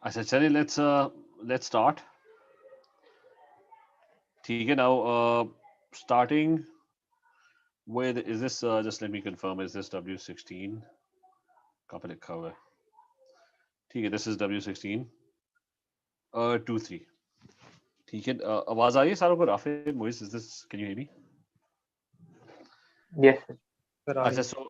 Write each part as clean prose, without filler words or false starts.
अच्छा चलिए let's start. ठीक है, now starting with, is this just let me confirm, is this W16? कहाँ पे लिखा हुआ है? ठीक है, this is W16 23. ठीक है, आवाज आ रही है सारों को? राफिल, moist, is this, can you hear me? Yes, sir. अच्छा, so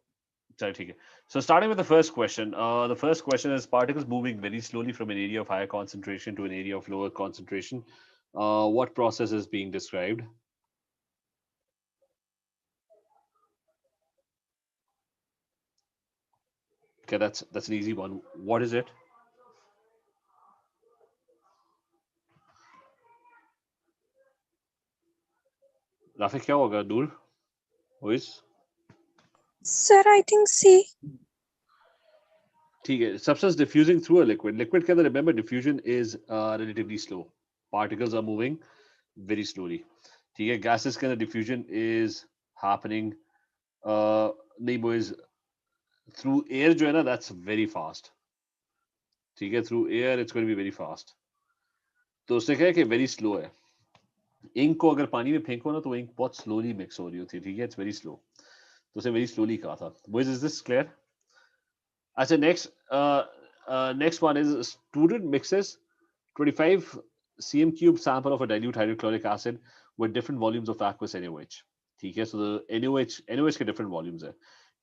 चलिए ठीक है. So starting with the first question, the first question is particles moving very slowly from an area of higher concentration to an area of lower concentration. What process is being described? Okay, that's an easy one. What is it? Rafiq, क्या होगा? Noor? Who is? Sir, I think C. ठीक है. Substance diffusing through a liquid. Liquid के अंदर, remember, diffusion is relatively slow. Particles are moving very slowly. ठीक है. Gases के अंदर diffusion is happening. नहीं boys, through air जो है ना, that's very fast. ठीक है. Through air it's going to be very fast. तो उसने कहा कि very slow है. इंक को अगर पानी में फेंको ना तो इंक बहुत स्लोली मिक्स हो रही होती है. ठीक है. It's very slow. तो उसे वेरी स्लोली कहा था. Boys, is this clear? अच्छा, next one is student mixes 25 cm cube sample of a dilute hydrochloric acid with different volumes of aqueous NaOH. ठीक है. So the NaOH के different volumes है.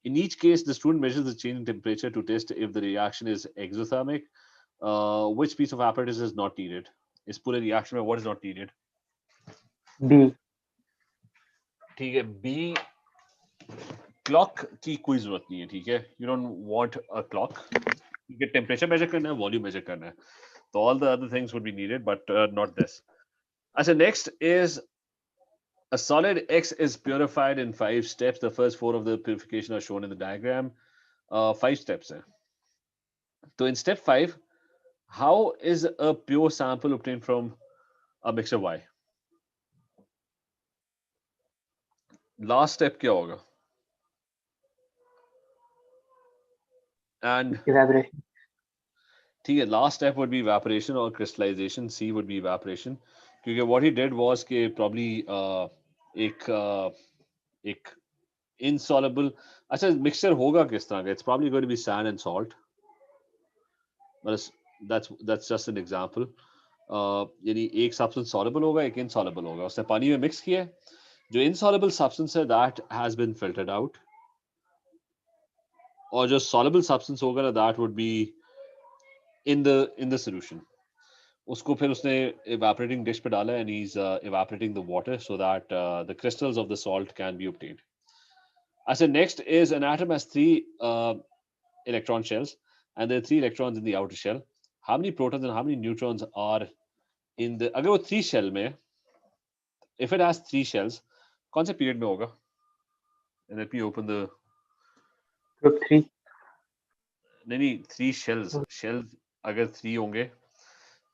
In each case, the student measures the change in temperature to test if the reaction is exothermic. Which piece of apparatus is not needed? इस पूरे reaction में what is not needed? B. ठीक है. B. Clock की कोई जरूरत नहीं है. ठीक है. You don't want a clock. ठीक है. टेम्परेचर मेजर करना है, वॉल्यूम मेजर करना है. तो all the other things would be needed, but not this. अच्छा, next is a solid X is purified in 5 steps. The first 4 of the purification are shown in the diagram. 5 steps हैं. So in step 5, how is a pure sample obtained from a mixture Y? Last step क्या होगा? And Evaporation. ठीक है. Last step would be evaporation or crystallization. C would be evaporation. क्योंकि what he did was कि probably एक insoluble, अच्छा mixture होगा किस तरह का? It's probably going to be sand and salt. But that's just an example. यानी एक substance soluble होगा, एक insoluble होगा. उसने पानी में mix किया. जो insoluble substance है, that has been filtered out. और जो soluble substance होगा ना, that would be in the solution. उसको फिर उसने evaporating dish पे डाला, and he's evaporating the water so that the crystals of the salt can be obtained. I said next is an atom has 3 electron shells, and there are 3 electrons in the outer shell. How many protons and how many neutrons are in the? अगर वो 3 shell में, if it has 3 shells, कौन से period में होगा? And let me open the. Group 3. नहीं, 3 shells. Shells अगर 3 होंगे,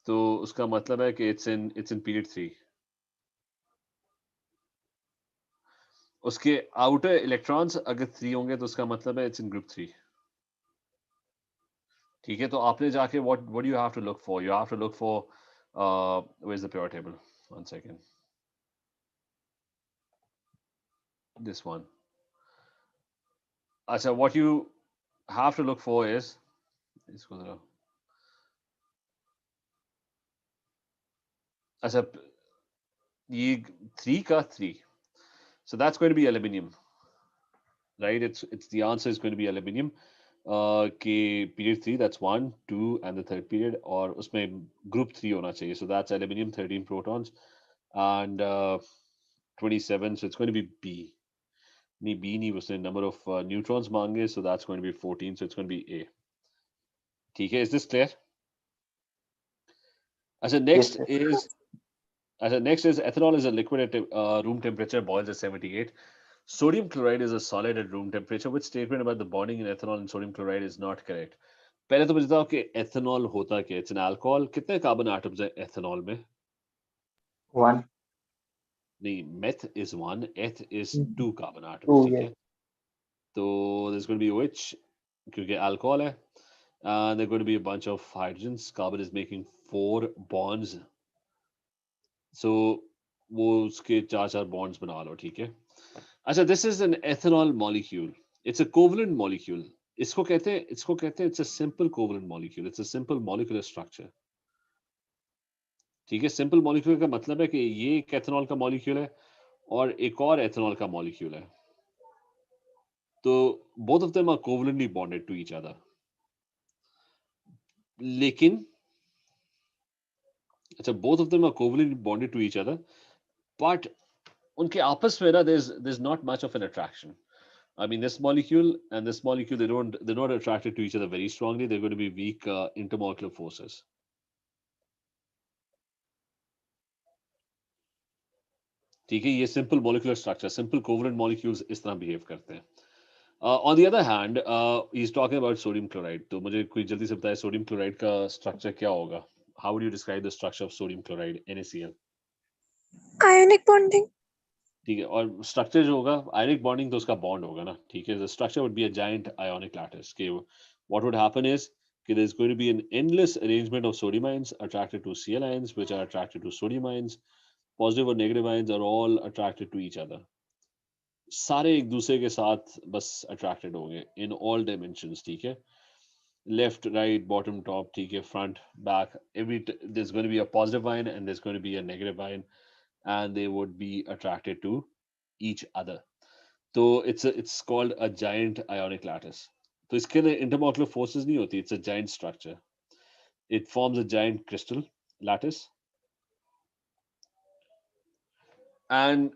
तो उसका मतलब है कि it's in period 3. उसके आउटर इलेक्ट्रॉन्स अगर 3 होंगे तो उसका मतलब है इट्स इन ग्रुप 3. ठीक है. तो आपने जाके what do you have to look for? You have to look for where's the periodic table? One second. This one. अच्छा, what you have to look for is इसको जरा. अच्छा, ये 3 का 3. So that's going to be aluminium, right? It's the answer is going to be aluminium. के period 3, that's 1, 2 and the third period, और उसमें group 3 होना चाहिए. So that's aluminium, 13 protons and 27. So it's going to be B. नहीं, B नहीं, उसने number of neutrons मांगे, so that's going to be 14. So it's going to be A. ठीक है. Is this clear? अच्छा, next Yes, is ethanol is a liquid at room temperature, boils at 78. Sodium chloride is a solid at room temperature. Which statement about the bonding in ethanol and sodium chloride is not correct? पहले तो मुझे बताओ कि ethanol होता क्या? It's an alcohol. कितने carbon atoms हैं ethanol में? 1. नहीं, meth is 1, eth is 2 carbon atoms. 2, ठीक yes. है. तो there's going to be OH क्योंकि alcohol है. and there are going to be a bunch of hydrogens. Carbon is making 4 bonds, so वो उसके 4 bonds बना लो, ठीक है. अच्छा, this is an ethanol molecule. It's a covalent molecule. इसको कहते हैं it's a simple covalent molecule. It's a simple molecular structure. ठीक है, simple molecule का मतलब है कि ये एक ethanol का molecule है और एक और ethanol का molecule है. तो both of them are covalently bonded to each other. लेकिन अच्छा, both of them are covalently bonded to each other, but उनके आपस में ना there's not much of an attraction. I mean, this molecule and this molecule, they're not attracted to each other very strongly. They're going to be weak intermolecular forces. ठीक है, ये simple molecular structure, simple covalent molecules इस तरह behave करते हैं. On the other hand, he's talking about sodium chloride. तो मुझे कोई जल्दी से बताए sodium chloride का structure क्या होगा? How would you describe the structure of sodium chloride, NaCl? Ionic bonding. ठीक है, और structure जो होगा ionic bonding तो उसका bond होगा ना, ठीक है. The structure would be a giant ionic lattice. Okay, what would happen is there's going to be an endless arrangement of sodium ions attracted to Cl ions, which are attracted to sodium ions. Positive or negative ions are all attracted to each other. सारे एक दूसरे के साथ बस attracted होंगे in all dimensions, ठीक है. Left, right, bottom, top, ठीक है, front, back. There's going to be a positive ion and there's going to be a negative ion, and they would be attracted to each other. So it's called a giant ionic lattice. तो इसके लिए intermolecular forces नहीं होती. It's a giant structure. It forms a giant crystal lattice, and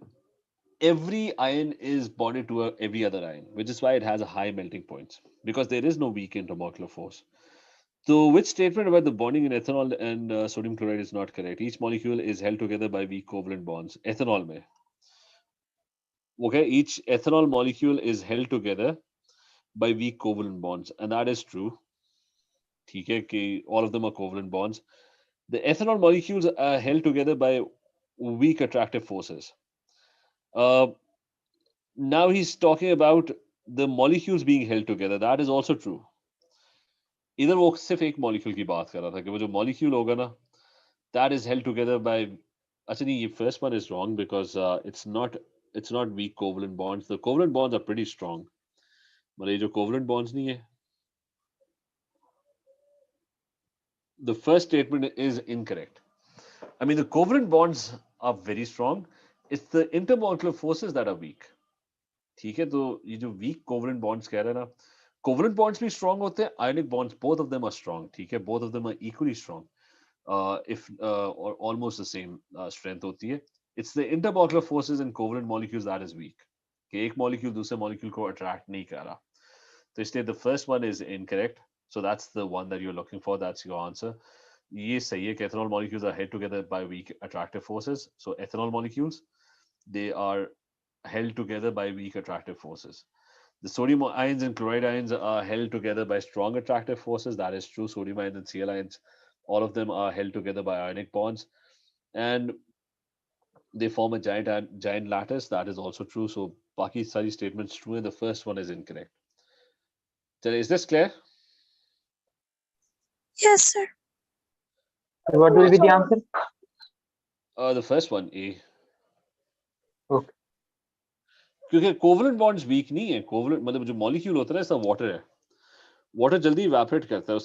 every ion is bonded to every other ion, which is why it has a high melting points, because there is no weak intermolecular force. So, which statement about the bonding in ethanol and sodium chloride is not correct? Each molecule is held together by weak covalent bonds. Ethanol mein. Okay, each ethanol molecule is held together by weak covalent bonds, and that is true. ठीक है कि all of them are covalent bonds. The ethanol molecules are held together by weak attractive forces. Now he's talking about the molecules being held together. That is also true. इधर वो सिर्फ एक molecule की बात कर रहा था कि वो जो मॉलिक्यूल होगा ना, that is held together by, अच्छा नहीं, ये first one is wrong because it's not weak covalent bonds. The covalent bonds are pretty strong. मतलब ये जो covalent bonds नहीं है, the first statement is incorrect. I mean, the covalent bonds are very strong. It's the intermolecular forces that are weak. ठीक है, तो ये जो weak covalent bonds कह रहे हैं ना, covalent bonds भी strong होते हैं, ionic bonds, both of them are strong. ठीक है, both of them are equally strong. If or almost the same strength होती है. It's the intermolecular forces in covalent molecules that is weak. कि एक molecule दूसरे molecule को attract नहीं कर रहा. तो इसलिए the first one is incorrect. So that's the one that you're looking for. That's your answer. ये सही है कि ethanol molecules are held together by weak attractive forces. So ethanol molecules, they are held together by weak attractive forces. The sodium ions and chloride ions are held together by strong attractive forces. That is true. Sodium ions and Cl ions, all of them are held together by ionic bonds, and they form a giant lattice. That is also true. So baki sari statements true, and the first one is incorrect. So is this clear? Yes, sir. What will be the answer? The first one, A. Okay. क्योंकि covalent bonds week नहीं है. Covalent मतलब जो molecule होता है ना, इसका water है. वाटर जल्दी इवेपोरेट करता है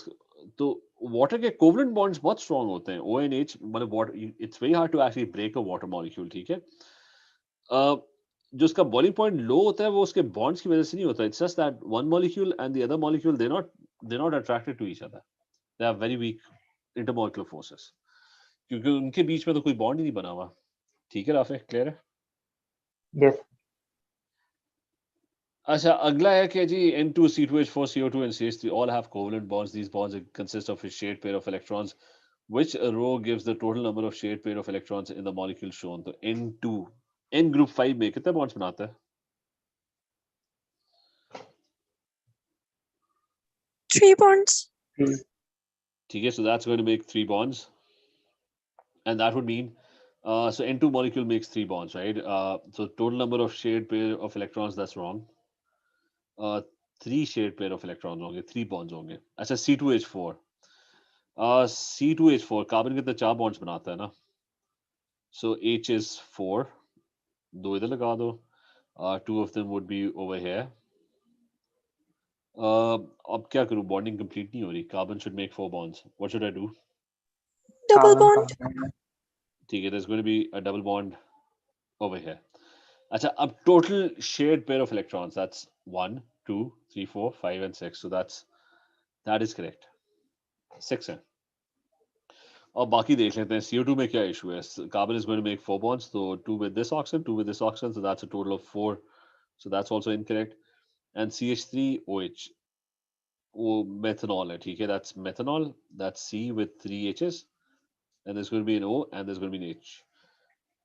तो वाटर के कोवलेंट बॉन्ड्स बहुत स्ट्रांग होते हैं. ONH मतलब water, it's very hard to actually break a water molecule. ठीक है, जो उसका बॉइलिंग पॉइंट लो होता है वो उसके बॉन्ड्स की वजह से नहीं होता. It's just that one molecule and the other molecule they not attracted to each other. They have very weak intermolecular forces, क्योंकि उनके बीच में तो कोई बॉन्ड ही नहीं बना हुआ. ठीक है राफे, क्लियर है? Yes. अच्छा, अगला है कि जी N2C2H4 CO2 and CH3 all have covalent bonds. These bonds consist of a shared pair of electrons. Which row gives the total number of shared pair of electrons in the molecule shown? तो N2 N group 5 में कितने bonds बनाता है? 3 bonds. ठीक है, so that's going to make 3 bonds, and that would mean so N2 molecule makes 3 bonds, right? So total number of shared pair of electrons, that's wrong. 3 shared pair of electrons होंगे, 3 bonds होंगे. अच्छा, C2H4. C2H4 carbon कितने 4 bonds बनाता है ना. So H is 4. 2 इधर लगा दो. 2 of them would be over here. अब क्या करूं? Bonding complete नहीं हो रही. Carbon should make 4 bonds. What should I do? Double Carbon bond. combine. ठीक है, there's going to be a double bond over here. अच्छा, अब total shared pair of electrons, that's 1, 2, 3, 4, 5 and 6. So that is correct. 6 है. और बाकी देख लेते हैं. CO2 में क्या issue है? Carbon is going to make 4 bonds. So 2 with this oxygen, 2 with this oxygen. So that's a total of 4. So that's also incorrect. And CH3OH. वो methanol है, ठीक है? That's methanol. That's C with 3 H's. And there's going to be an O and there's going to be an H.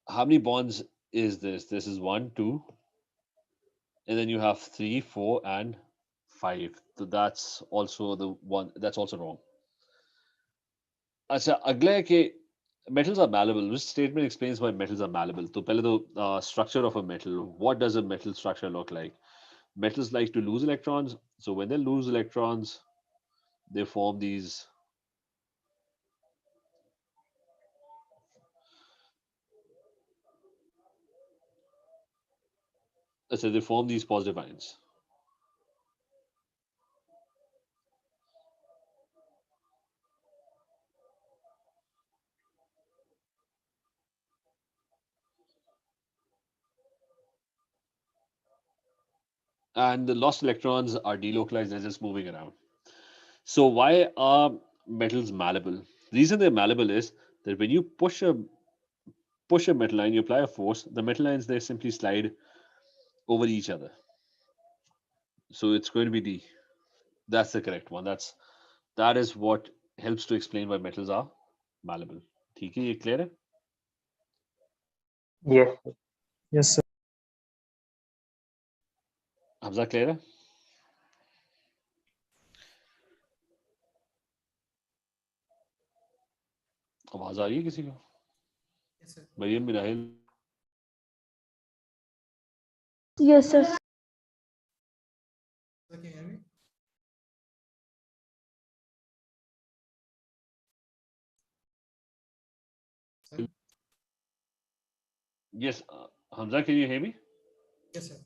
How many bonds is this? This is 1, 2. And then you have 3, 4 and 5. So that's also the one. That's also wrong. अच्छा, अगला है कि metals are malleable. Which statement explains why metals are malleable? तो पहले तो structure of a metal. What does a metal structure look like? Metals like to lose electrons. So when they lose electrons, they form these. So they form these positive ions. And the lost electrons are delocalized, they're just moving around. So why are metals malleable? The reason they're malleable is that when you push a metal line, you apply a force, the metal lines, they simply slide over each other. So it's going to be D. That's the correct one. That is what helps to explain why metals are malleable. ठीक है, ये clear है? Yes, sir. Yes, sir. Hamza clear है? आवाज आ रही है किसी को? Yes, sir. Maryam bin Rahil. Yes, sir. Sir, can you hear me? Sir? Yes, Hamza, can you hear me? Yes, sir.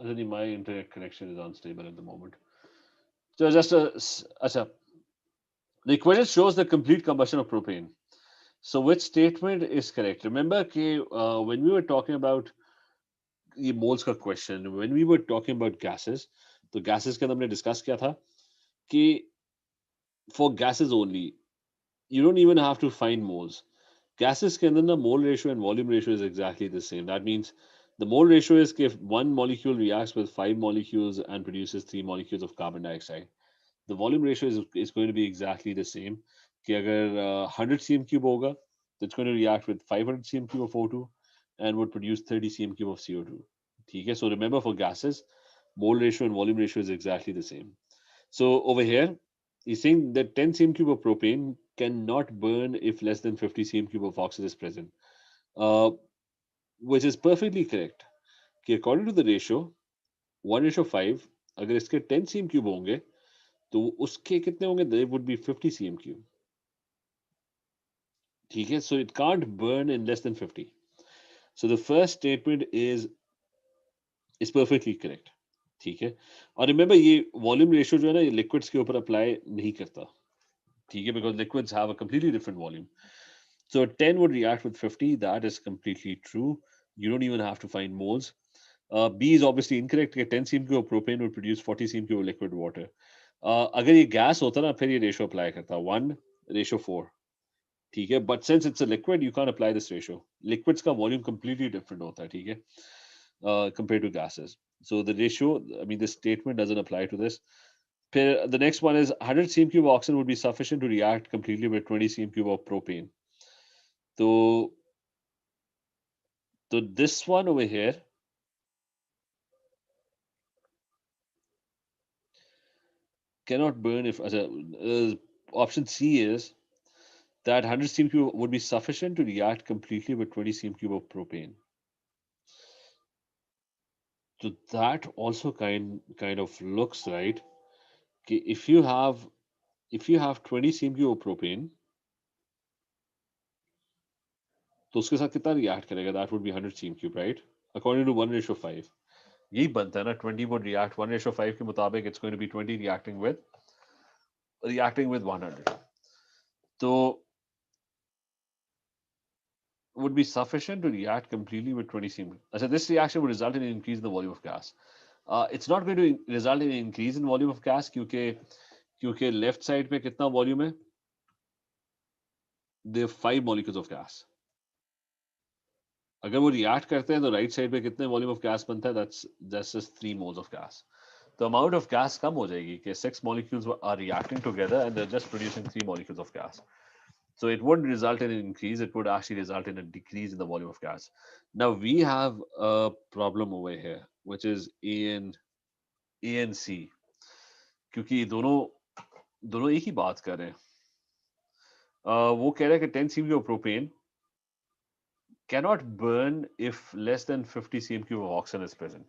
I think my internet connection is unstable at the moment. So just acha, the equation shows the complete combustion of propane. So which statement is correct? Remember when we were talking about the moles का question, when we were talking about gases, तो gases के अंदर हमने discuss किया था कि for gases only, you don't even have to find moles. Gases के अंदर ना mole ratio and volume ratio is exactly the same. That means the mole ratio is if one molecule reacts with 5 molecules and produces 3 molecules of carbon dioxide. The volume ratio is going to be exactly the same. कि अगर 100 cm cube होगा, it's going to react with 500 cm cube of O2 and would produce 30 cm cube of CO2. ठीक है? So remember for gases, mole ratio and volume ratio is exactly the same. So over here, he's saying that 10 cm cube of propane cannot burn if less than 50 cm cube of oxygen is present, which is perfectly correct. कि according to the ratio 1:5, अगर इसके 10 cm cube होंगे तो उसके कितने होंगे? They would be 50 cm cube. ठीक है? So it can't burn in less than 50. So the first statement is perfectly correct. ठीक है? और remember ये volume ratio जो है ना ये liquids के ऊपर apply नहीं करता. ठीक है? Because liquids have a completely different volume. So 10 would react with 50. That is completely true. You don't even have to find moles. B is obviously incorrect. 10 cm cube of propane would produce 40 cm cube of liquid water. अगर ये gas होता ना फिर ये ratio apply करता 1:4. ठीक है? But since it's a liquid, you can't apply this ratio. Liquids का volume completely different होता है. ठीक है? Compared to gases. So the ratio, I mean, this statement doesn't apply to this. The next one is 100 cm cube of oxygen would be sufficient to react completely with 20 cm cube of propane. So this one over here cannot burn if option C is that 100 cm cube would be sufficient to react completely with 20 cm cube of propane. So that also kind of looks right. कि if you have 20 cm of propane, तो उसके साथ कितना react करेगा? That would be 100 cm, right? According to 1:5. यही बनता है ना, 20 would react 1:5 के मुताबिक, it's going to be 20 reacting with 100. So would be sufficient to react completely with 20 cm. So this reaction would result in an increase in the volume of gas. It's not going to result in an increase in volume of gas क्योंकि left side पे कितना volume है? There are 5 molecules of gas. अगर वो react करते हैं तो right side पे कितने volume of gas बनता है? That's just 3 moles of gas. The amount of gas कम हो जाएगी कि 6 molecules are reacting together and they're just producing 3 molecules of gas. So it wouldn't result in an increase, it would actually result in a decrease in the volume of gas. Now we have a problem over here, which is A and C. क्योंकि दोनों एक ही बात कर रहे हैं. वो कह रहा है कि 10 cm of propane cannot burn if less than 50 cm of oxygen is present.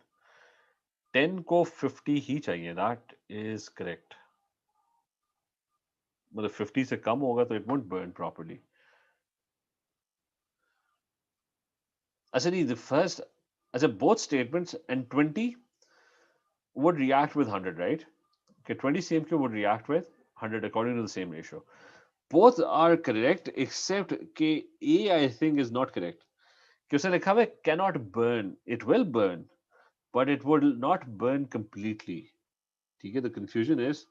10 को 50 ही चाहिए. That is correct. मतलब 50 से कम होगा तो it won't burn properly. अच्छा नहीं, the first, अच्छा both statements and 20 would react with 100, right? Okay, 20 cm would react with 100 according to the same ratio. Both are correct except कि A I think is not correct. कि उसने लिखा है cannot burn. It will burn, but it would not burn completely. ठीक है, the confusion is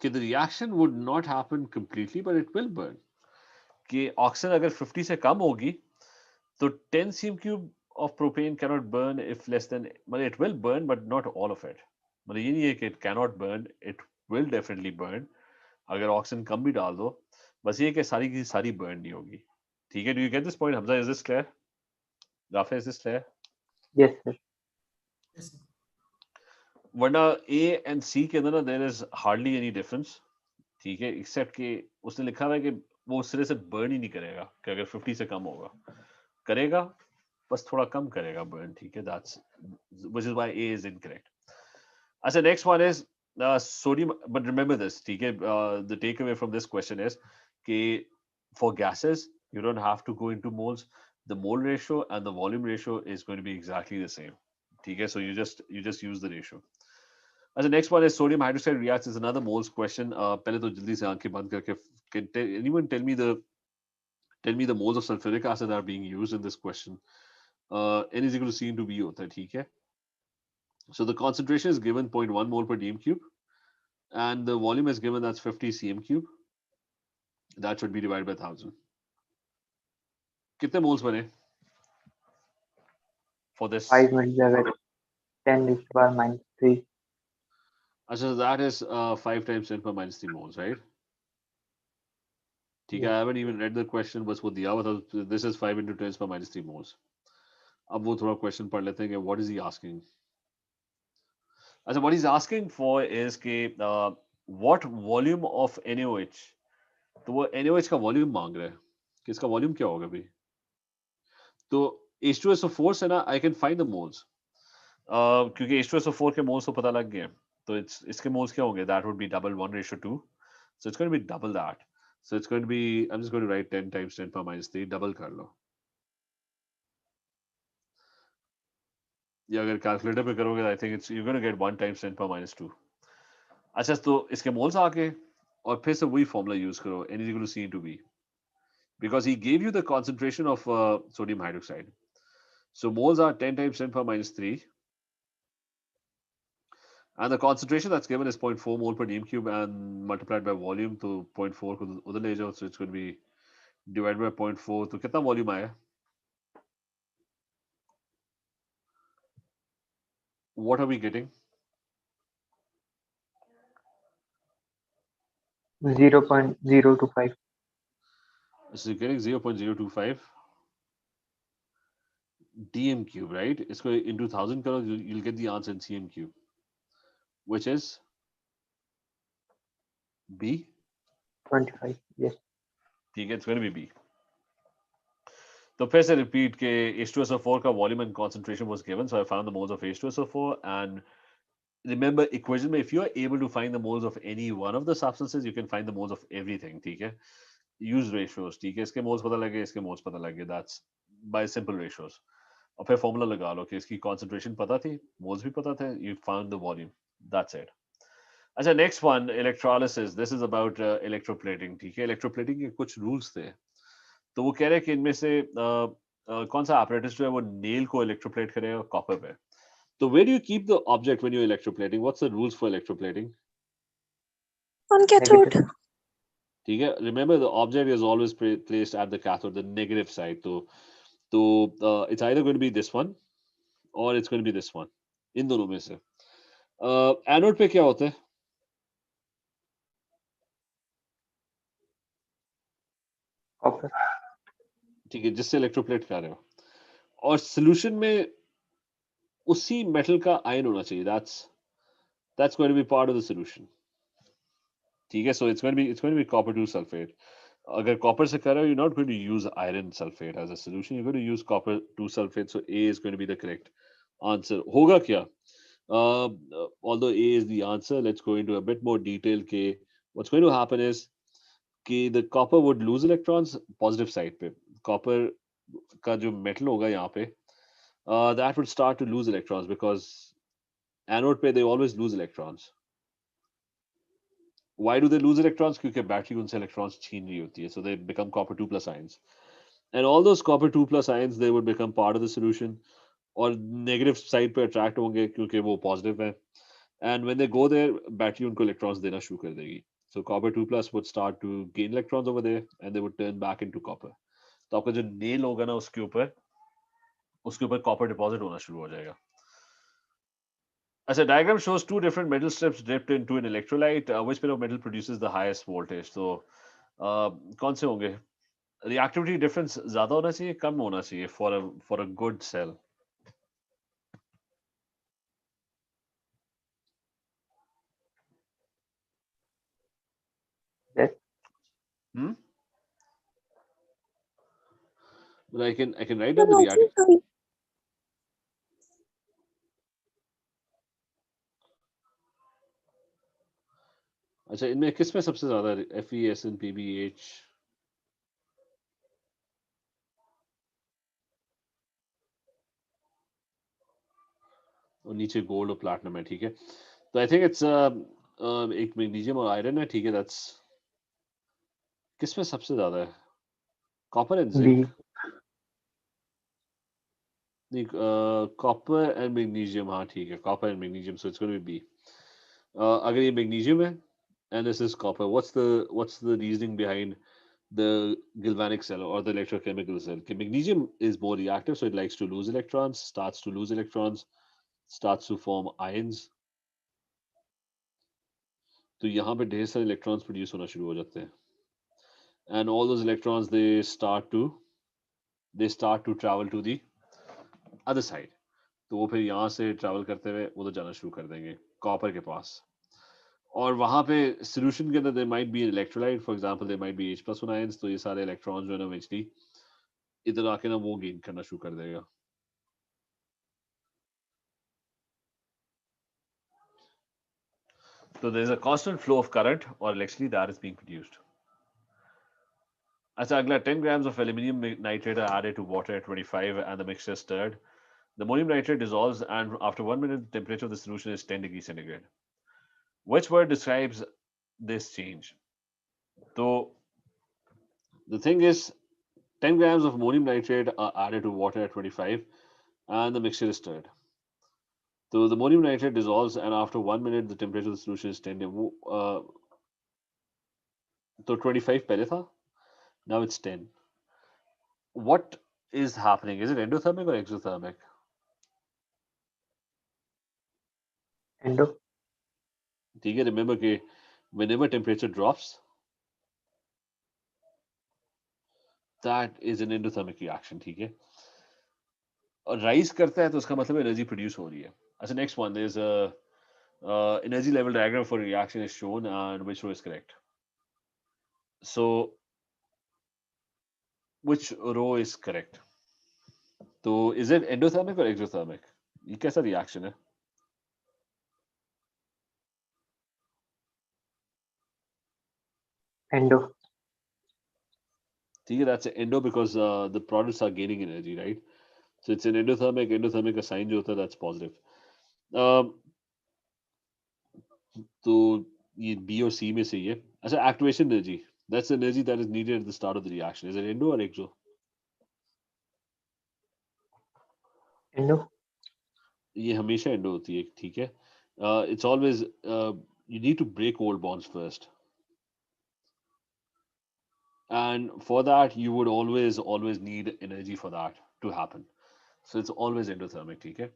कि the reaction would not happen completely, but it will burn. कि oxygen अगर 50 से कम होगी तो 10 cm of propane cannot burn if less than, मतलब it will burn but not all of it. मतलब ये नहीं है कि it cannot burn, it will definitely burn. अगर ऑक्सीजन कम भी डाल दो, बस ये कि सारी की सारी बर्न नहीं होगी. ठीक है, do you get this point, Hamza? Is this clear? Rafa, is this clear? Yes, sir. Yes, sir. वरना A and C के अंदर ना there is hardly any difference. ठीक है, except कि उसने लिखा हुआ है कि वो उस तरह से बर्न ही नहीं करेगा कि अगर 50 से कम होगा, करेगा बस थोड़ा कम करेगा बर्न. ठीक है, that's which is why A is incorrect. As the next one is sodium, but remember this, ठीक है, the takeaway from this question is कि for gases you don't have to go into moles. The mole ratio and the volume ratio is going to be exactly the same. ठीक है, so you just use the ratio. As the next one is sodium hydroxide reacts is another moles question. पहले तो जल्दी से आंखें बंद करके, can anyone tell me the moles of sulfuric acid that are being used in this question? N is equal to C into V होता है. ठीक है, so the concentration is given 0.1 mole per dm cube and the volume is given, that's 50 cm cube. That should be divided by 1000. कितने moles बने for this? 5 multiplied by 10 raised to the power minus 3. So that is 5 times 10 per minus 3 moles, right? ठीक है, I haven't even read the question, बस वो दिया हुआ था. This is 5 into 10 per minus 3 moles. अब वो थोड़ा question पढ़ लेते हैं कि what is he asking? अच्छा, what he's asking for is कि what volume of NaOH, तो वो NaOH का volume मांग रहा है कि इसका volume क्या होगा भाई. तो H2SO4 से ना I can find the moles. क्योंकि H2SO4 के moles तो पता लग गए, तो इसके moles क्या होंगे? That would be double 1:2. So it's going to be double that. So it's going to be, I'm just going to write 10 times 10 per minus 3, double कर लो. या अगर कैलकुलेटर पे करोगे, I think it's you're going to get 1 times 10 per minus 2. अच्छा, तो इसके moles आके और फिर से वही formula use करो, N is equal to C into V. Because he gave you the concentration of sodium hydroxide. So moles are 10 times 10 per minus 3. And the concentration that's given is 0.4 mole per dm cube and multiplied by volume, तो 0.4 को उधर ले जाओ, so it's going to be divided by 0.4. तो कितना volume आया? What are we getting? 0.025. So you're getting 0.025 dm cube, right? इसको into 1000 करो, you'll get the answer in cm cube, which is B. 25. Yes. ठीक है, it's going to be B. तो फिर से repeat के H2SO4 का volume and concentration was given, so I found the moles of H2SO4 and remember equation में if you are able to find the moles of any one of the substances, you can find the moles of everything, ठीक है? Use ratios, ठीक है? इसके moles पता लगे, इसके moles पता लगे, that's by simple ratios. और फिर formula लगा लो कि इसकी concentration पता थी, moles भी पता थे, you found the volume, that's it. अच्छा next one electrolysis, this is about electroplating, ठीक है? Electroplating के कुछ rules थे. तो वो कह रहे हैं कि इनमें से कौन सा apparatus जो है वो nail को electroplate करेगा copper पे. So where do you keep the object when you're electroplating? What's the rules for electroplating? On cathode. Negative. ठीक है? Remember the object is always placed at the cathode, the negative side. So it's either going to be this one or it's going to be this one. इन दोनों में से. Anode पे क्या होता है? Copper. ठीक है, जिससे electroplate कर रहे हो. और solution में उसी metal का ion होना चाहिए. That's going to be part of the solution. ठीक है, so it's going to be copper 2 sulfate. अगर copper से कर रहे हो, you're not going to use iron sulfate as a solution. You're going to use copper 2 sulfate. So A is going to be the correct answer. होगा क्या? Although A is the answer, let's go into a bit more detail. के what's going to happen is कि the copper would lose electrons positive side पे. Copper का जो metal होगा यहाँ पे, that would start to lose electrons because anode पे they always lose electrons. Why do they lose electrons? क्योंकि battery उनसे electrons छीन रही होती है, so they become copper 2 plus ions. And all those copper 2 plus ions, they would become part of the solution. और negative side पे attract होंगे क्योंकि वो positive है. And when they go there, battery उनको electrons देना शुरू कर देगी. So copper 2 plus would start to gain electrons over there, and they would turn back into copper. तो आपका जो nail होगा ना उसके ऊपर copper deposit होना शुरू हो जाएगा. As a diagram shows two different metal strips dipped into an electrolyte. Which pair of metal produces the highest voltage? So, कौन से होंगे? Reactivity difference ज़्यादा होना चाहिए, कम होना चाहिए for a good cell. Yes. But I can write No, down the no, reactivity. अच्छा, इनमें किस में सबसे ज़्यादा Fe, Sn, Pb, H? और नीचे गोल्ड और प्लैटिनम है, ठीक है? तो आई थिंक इट्स एक मैग्नीशियम और आयरन है, ठीक है? दैट्स किस में सबसे ज़्यादा है? Copper and zinc. B. नहीं, कॉपर एंड मैग्नीशियम, हाँ ठीक है, copper and magnesium, so it's gonna be B. अगर ये मैग्नीशियम है and this is copper, what's the reasoning behind the galvanic cell or the electrochemical cell? Okay, magnesium is more reactive, so it likes to lose electrons, starts to form ions. तो यहाँ पे ढेर सारे electrons produce होना शुरू हो जाते हैं, and all those electrons they start to travel to the other side. तो वो फिर यहाँ से travel करते हुए उधर जाना शुरू कर देंगे copper के पास. और वहाँ पे solution के अंदर there might be an electrolyte, for example there might be H plus 1 ions, तो ये सारे electrons जो है ना eventually इधर आके ना वो gain करना शुरू कर देगा. So there is a constant flow of current or electricity that is being produced. अच्छा, अगला 10 grams of aluminum nitrate are added to water at 25 and the mixture is stirred. The ammonium nitrate dissolves and after 1 minute the temperature of the solution is 10 degrees centigrade. Which word describes this change? So the thing is 10 grams of ammonium nitrate are added to water at 25 and the mixture is stirred. So the ammonium nitrate dissolves and after 1 minute the temperature of the solution is 10 तो 25 पहले था, now it's 10. What is happening? Is it endothermic or exothermic? Endo. ठीक है, remember कि whenever temperature drops, that is an endothermic reaction, ठीक है? और rise करता है तो उसका मतलब energy produce हो रही है. अच्छा, next one, there's a energy level diagram for reaction is shown and which row is correct? So which row is correct? तो इज इट एंडोथर्मिक और एक्सोथर्मिक? ये कैसा रिएक्शन है? Endo. ठीक है, that's endo because the products are gaining energy, right? So it's an endothermic. Endothermic का sign जो होता है that's positive. तो ये B और C में से ही है. अच्छा, activation energy. That's the energy that is needed at the start of the reaction. Is it endo or exo? Endo. ये हमेशा endo होती है, ठीक है. It's always you need to break old bonds first, and for that you would always need energy for that to happen. So it's always endothermic, ठीक है.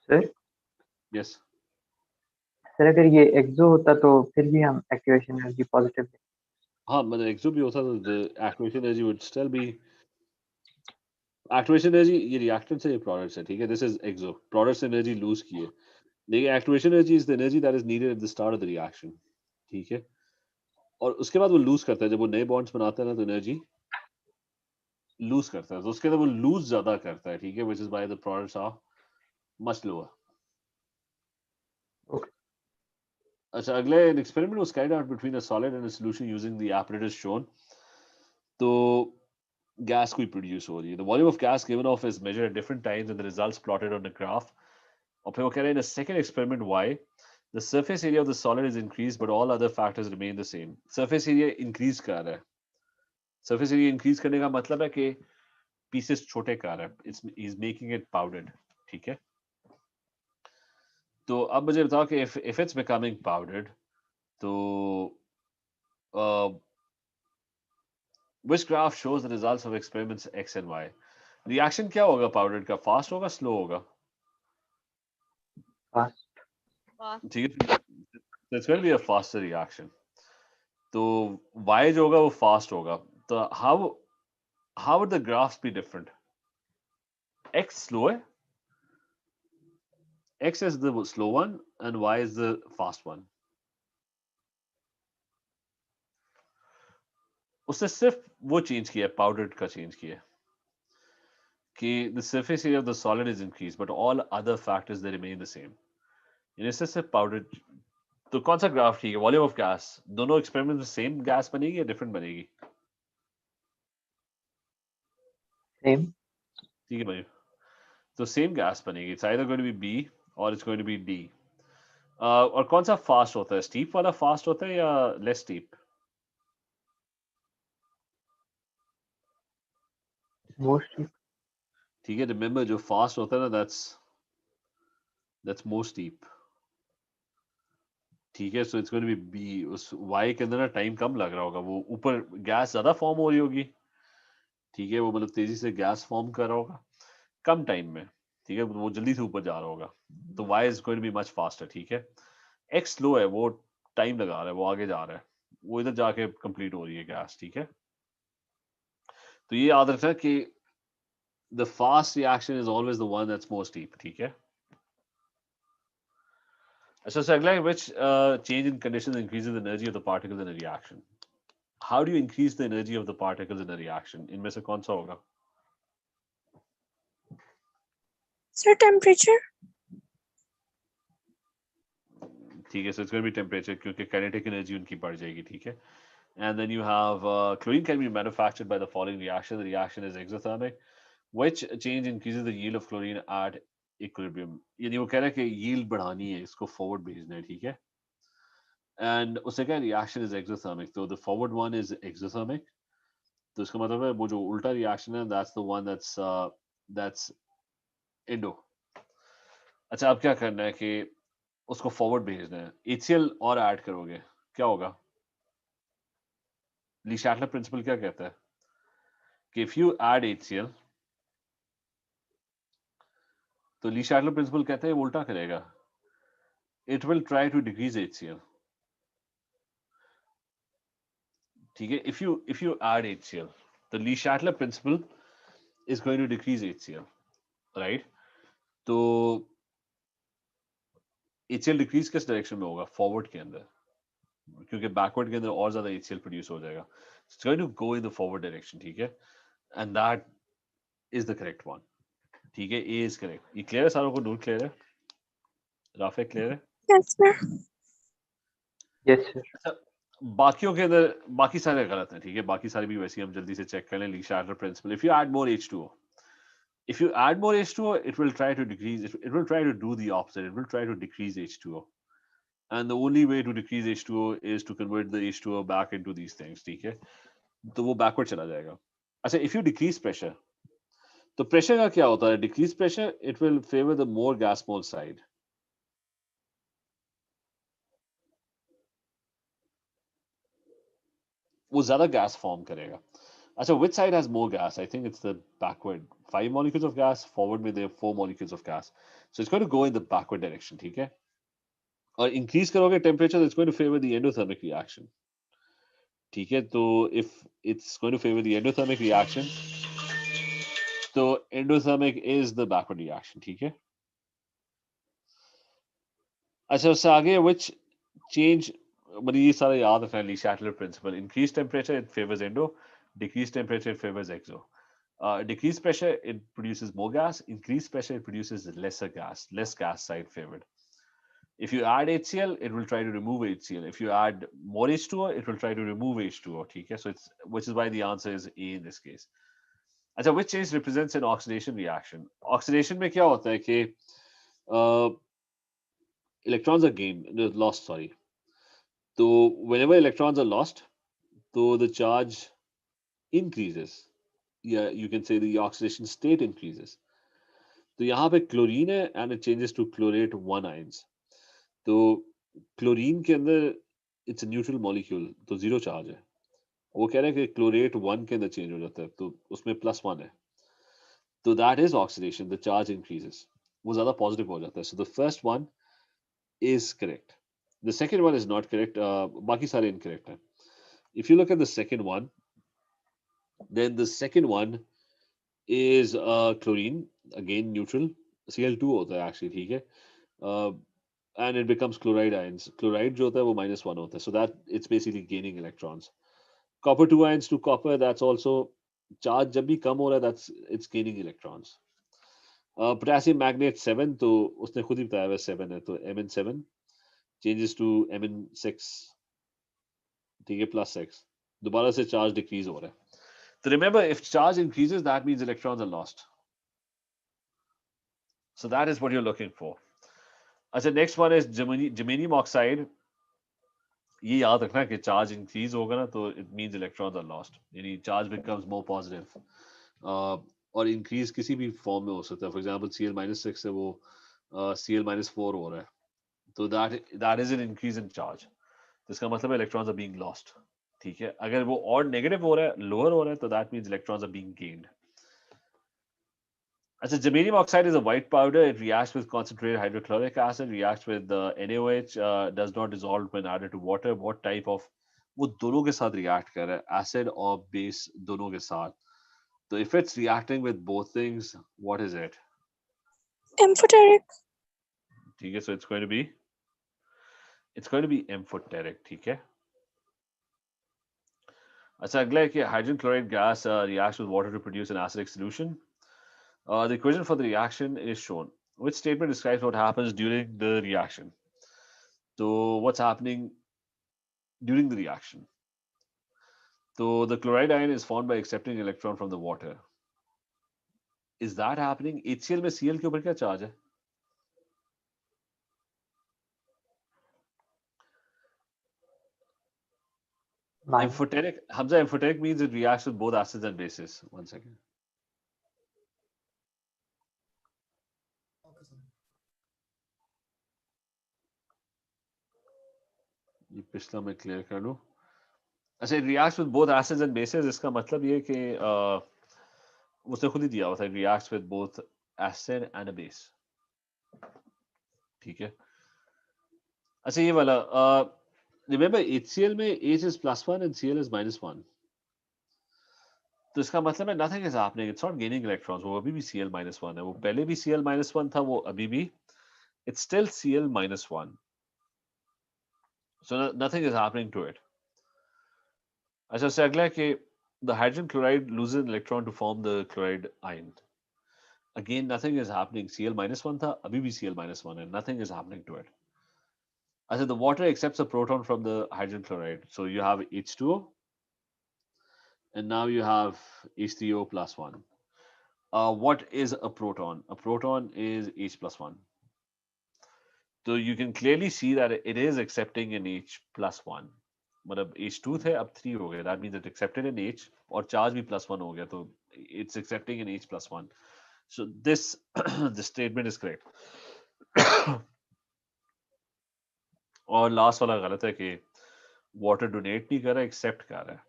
Sir, Yes. Sir अगर ये एक्सो होता तो फिर भी हम एक्टिवेशन एनर्जी पॉजिटिव. हाँ, मतलब एक्सो भी होता तो the activation energy would still be activation energy. ये reactant से ये products है, ठीक है. This is exo. Products energy lose की है. देखिए, activation energy is the energy that is needed at the start of the reaction, ठीक है. और उसके बाद वो lose करता है, जब वो नए bonds बनाता है ना, तो energy lose करता है. तो उसके अंदर वो lose ज्यादा करता है, ठीक है, which is why the products are much lower. Okay. अच्छा, अगले an experiment was carried out between a solid and a solution using the apparatus shown. तो gas कोई produce हो रही है. The volume of gas given off is measured at different times and the results plotted on the graph. और फिर वो कह रहे हैं in a second experiment Y, the surface area of the solid is increased but all other factors remain the same. Surface area increase कर रहा है. Surface area increase करने का मतलब है कि pieces छोटे कर रहा है. He's making it powdered, ठीक है. तो अब मुझे बताओ कि if it's becoming powdered, तो which graph shows the results of experiments X and Y? Reaction क्या होगा powdered का? Fast होगा, slow होगा? Fast. ठीक है. It's going to be a faster reaction. तो Y जो होगा वो fast होगा. तो how would the graphs be different? X slow है. X is the slow one and Y is the fast one. उसने सिर्फ वो चेंज किया है, powdered का चेंज किया है कि the surface area of the solid is increased but all other factors they remain the same. यानी इससे सिर्फ powdered. तो कौन सा ग्राफ ठीक है? वॉल्यूम ऑफ गैस, दोनों एक्सपेरिमेंट में सेम गैस बनेगी या डिफरेंट बनेगी? Same. ठीक है भाई, तो सेम गैस बनेगी. It's either going to be B और it's going to be D. और कौन सा फास्ट होता है? स्टीप वाला फास्ट होता है या लेस स्टीप? Most. ठीक है, रिमेंबर जो फास्ट होता है ना, दैट्स मोर स्टीप, ठीक है. So it's going to be B. उस वाई के अंदर ना टाइम कम लग रहा होगा, वो ऊपर गैस ज्यादा फॉर्म हो रही होगी, ठीक है. वो मतलब तेजी से गैस फॉर्म कर रहा होगा कम टाइम में, ठीक है. वो जल्दी से ऊपर जा रहा होगा, तो Y is going to be much faster, ठीक है. एक्स स्लो है, वो टाइम लगा रहा है, वो आगे जा रहा है, वो इधर जाके कंप्लीट हो रही है गैस, ठीक है. तो ये याद रखना कि the fast reaction is always the one that's more steep, ठीक है. So अगला है which change in conditions increases the energy of the particles in a reaction. How do you increase the energy of the particles in a reaction? इनमें से कौन सा होगा? Sir, temperature. ठीक है, so it's going to be temperature क्योंकि kinetic energy उनकी बढ़ जाएगी, ठीक है. And then you have chlorine can be manufactured by the following reaction. The reaction is exothermic. Which change increases the yield of chlorine at equilibrium? यानी वो कह रहा है कि yield बढ़ानी है, इसको forward भेजना है, ठीक है. And उससे क्या reaction is exothermic. So the forward one is exothermic. तो इसका मतलब है वो जो उल्टा reaction है, that's the one that's endo. अच्छा, अब क्या करना है कि उसको forward भेजना है. HCl और ऐड करोगे, क्या होगा? ली शैटलर प्रिंसिपल क्या कहता है कि if you add HCl, तो ली शैटलर प्रिंसिपल कहता है वो उल्टा करेगा. It will try to decrease HCl. ठीक है. If you add HCl, the Lee Shatler principle is going to decrease HCl, right? तो HCl decrease किस डायरेक्शन में होगा? फॉरवर्ड के अंदर, क्योंकि बैकवर्ड के अंदर और ज्यादा HCl प्रोड्यूस हो जाएगा. It's going to go in the forward direction, ठीक है. And that is the correct one. ठीक है, A is correct. ये clear है सारों को? Note clear है? राफे clear है? Yes, sir. Yes, sir. अच्छा, बाकियों के अंदर बाकी सारे गलत हैं, ठीक है? बाकी सारे भी वैसे ही हम जल्दी से चेक कर लें. Le Chatelier principle. If you add more H2O, it will try to decrease. It will try to do the opposite. It will try to decrease H2O. And the only way to decrease H2O is to convert the H2O back into these things, ठीक है? तो वो backward चला जाएगा. अच्छा, if you decrease pressure, तो pressure का क्या होता है? Decrease pressure, it will favor the more gas mole side. वो ज़्यादा gas form करेगा. अच्छा, which side has more gas? I think it's the backward. 5 molecules of gas, forward में there are 4 molecules of gas. So it's going to go in the backward direction, ठीक है? और increase करोगे temperature, it's going to favor the endothermic reaction. ठीक है? तो if it's going to favor the endothermic reaction, तो endothermic is the backward reaction, ठीक है? अच्छा, उससे आगे which change, मतलब ये सारा याद रखना है. ली शैटलर principal. Increased temperature, it favors endo. Decreased temperature, it favors exo. Decreased pressure, it produces more gas. Increased pressure, it produces less gas side favored. If you add HCl, it will try to remove HCl. If you add more H2O, it will try to remove H2O. Okay? So it's, which is why the answer is A in this case. अच्छा, which change represents an oxidation reaction? Oxidation में क्या होता है कि electrons are lost, sorry. So whenever electrons are lost, so the charge increases. Yeah, you can say the oxidation state increases. तो यहाँ पे chlorine है and it changes to chlorate 1 ions. तो chlorine के अंदर it's a neutral molecule, तो zero charge है. वो कह रहा है कि chlorate 1 के अंदर change हो जाता है, तो उसमें +1 है. तो that is oxidation, the charge increases. वो ज़्यादा positive हो जाता है. So the first one is correct. The second one is not correct. बाकी सारे incorrect हैं. If you look at the second one, then the second one is chlorine, again neutral. Cl2 होता है actually, ठीक है? And it becomes chloride ions. Chloride जो होता है वो -1 होता है. So that it's basically gaining electrons. Copper 2 ions to copper, that's also charge जब भी कम हो रहा है, it's gaining electrons. Potassium magnate 7, तो उसने खुद ही बताया हुआ 7 है, तो Mn7 changes to Mn6, ठीक है, +6. दोबारा से charge decrease हो रहा है. So remember, if charge increases, that means electrons are lost. So that is what you're looking for. अच्छा, next one is germanium oxide. ये याद रखना कि charge increase होगा ना, तो it means electrons are lost. यानी charge becomes more positive. और increase किसी भी form में हो सकता है. For example, Cl-6 से वो Cl-4 हो रहा है. तो that is an increase in charge. तो इसका मतलब है electrons are being lost. ठीक है? अगर वो और negative हो रहा है, lower हो रहा है, तो that means electrons are being gained. अच्छा, germanium oxide is a white powder. It reacts with concentrated hydrochloric acid, reacts with NaOH, does not dissolve when added to water. What type of, वो दोनों के साथ react कर रहा है, acid और base दोनों के साथ. So if it's reacting with both things, what is it? Amphoteric. ठीक है, so it's going to be amphoteric, ठीक है. अच्छा, अगला है कि hydrogen chloride gas reacts with water to produce an acidic solution. The equation for the reaction is shown. Which statement describes what happens during the reaction? So what's happening during the reaction? So the chloride ion is formed by accepting an electron from the water. Is that happening? HCl में Cl के ऊपर क्या charge है? Amphoteric. Hamza, amphoteric means it reacts with both acids and bases. 1 second. Okay, sir. ये पिछला मैं clear कर लूँ. अच्छा, it reacts with both acids and bases. इसका मतलब ये कि उसने खुद ही दिया हुआ था. It reacts with both acid and a base. ठीक है. अच्छा, ये वाला remember HCl में H is +1 and Cl is -1. तो इसका मतलब है nothing is happening. It's not gaining electrons. वो अभी भी Cl -1 है. वो पहले भी Cl -1 था. वो अभी भी it's still Cl -1. So nothing is happening to it. अच्छा, उससे अगला है कि the hydrogen chloride loses an electron to form the chloride ion. Again, nothing is happening. Cl minus 1 tha, abhi bhi Cl minus 1 and nothing is happening to it. I said the water accepts a proton from the hydrogen chloride. So you have H2O and now you have H3O plus 1. What is a proton? A proton is H plus 1. So you can clearly see that it is accepting an H plus 1. But अब H2 थे अब 3 हो गए. That means it accepted an H और charge भी plus 1 हो गया. So it's accepting an H plus 1. So this this statement is correct. और last वाला गलत है कि water donate नहीं कर रहा, accept कर रहा है.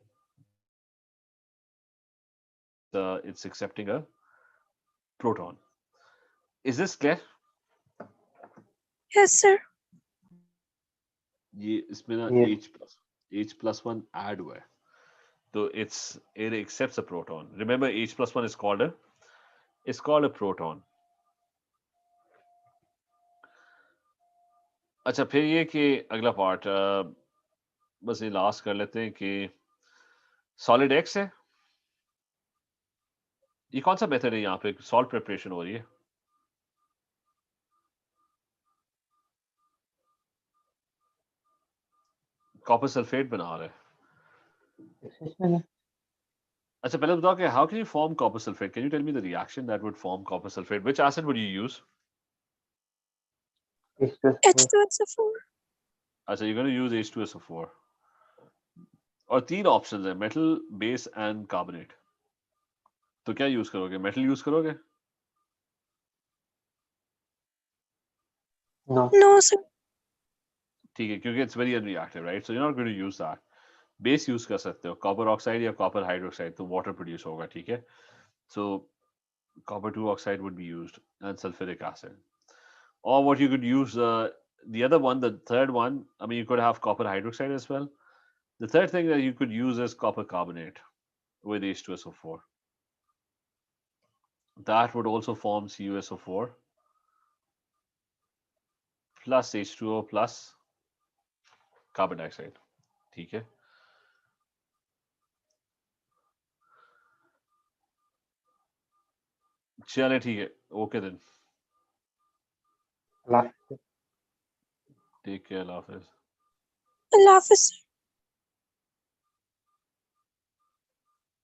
It's accepting a proton. Is this clear? Yes, sir. ये इसमें ना Yes. H plus 1 add हुआ है. So it accepts a proton. Remember H plus 1 is called a proton. अच्छा फिर ये कि अगला पार्ट बस ये लास्ट कर लेते हैं कि सॉलिड एक्स है. ये कौन सा मेथड है यहाँ पे सॉल्ट प्रिपरेशन हो रही है? कॉपर सल्फेट बना रहा है. Extraction है. अच्छा पहले बताओ कि how can you form copper sulphate? Can you tell me the reaction that would form copper sulphate? Which acid would you use? H2SO4. अच्छा यू गोना यूज H2SO4. और 3 ऑप्शंस है मेटल, बेस एंड कार्बोनेट. तो क्या use करोगे? Metal use करोगे? No. No, sir. ठीक है क्योंकि it's very unreactive right. So you are not going to use that. Base use कर सकते हो कॉपर ऑक्साइड या कॉपर हाइड्रोक्साइड. तो वाटर प्रोड्यूस होगा. ठीक है. सो copper 2 oxide would be used and sulfuric acid. Or what you could use, the other one, the third one, I mean, you could have copper hydroxide as well. The third thing that you could use is copper carbonate with H2SO4. That would also form CuSO4 plus H2O plus carbon dioxide. ठीक है. चले ठीक है. Okay then. Last. Take care. Allah Hafiz. Allah Hafiz, sir.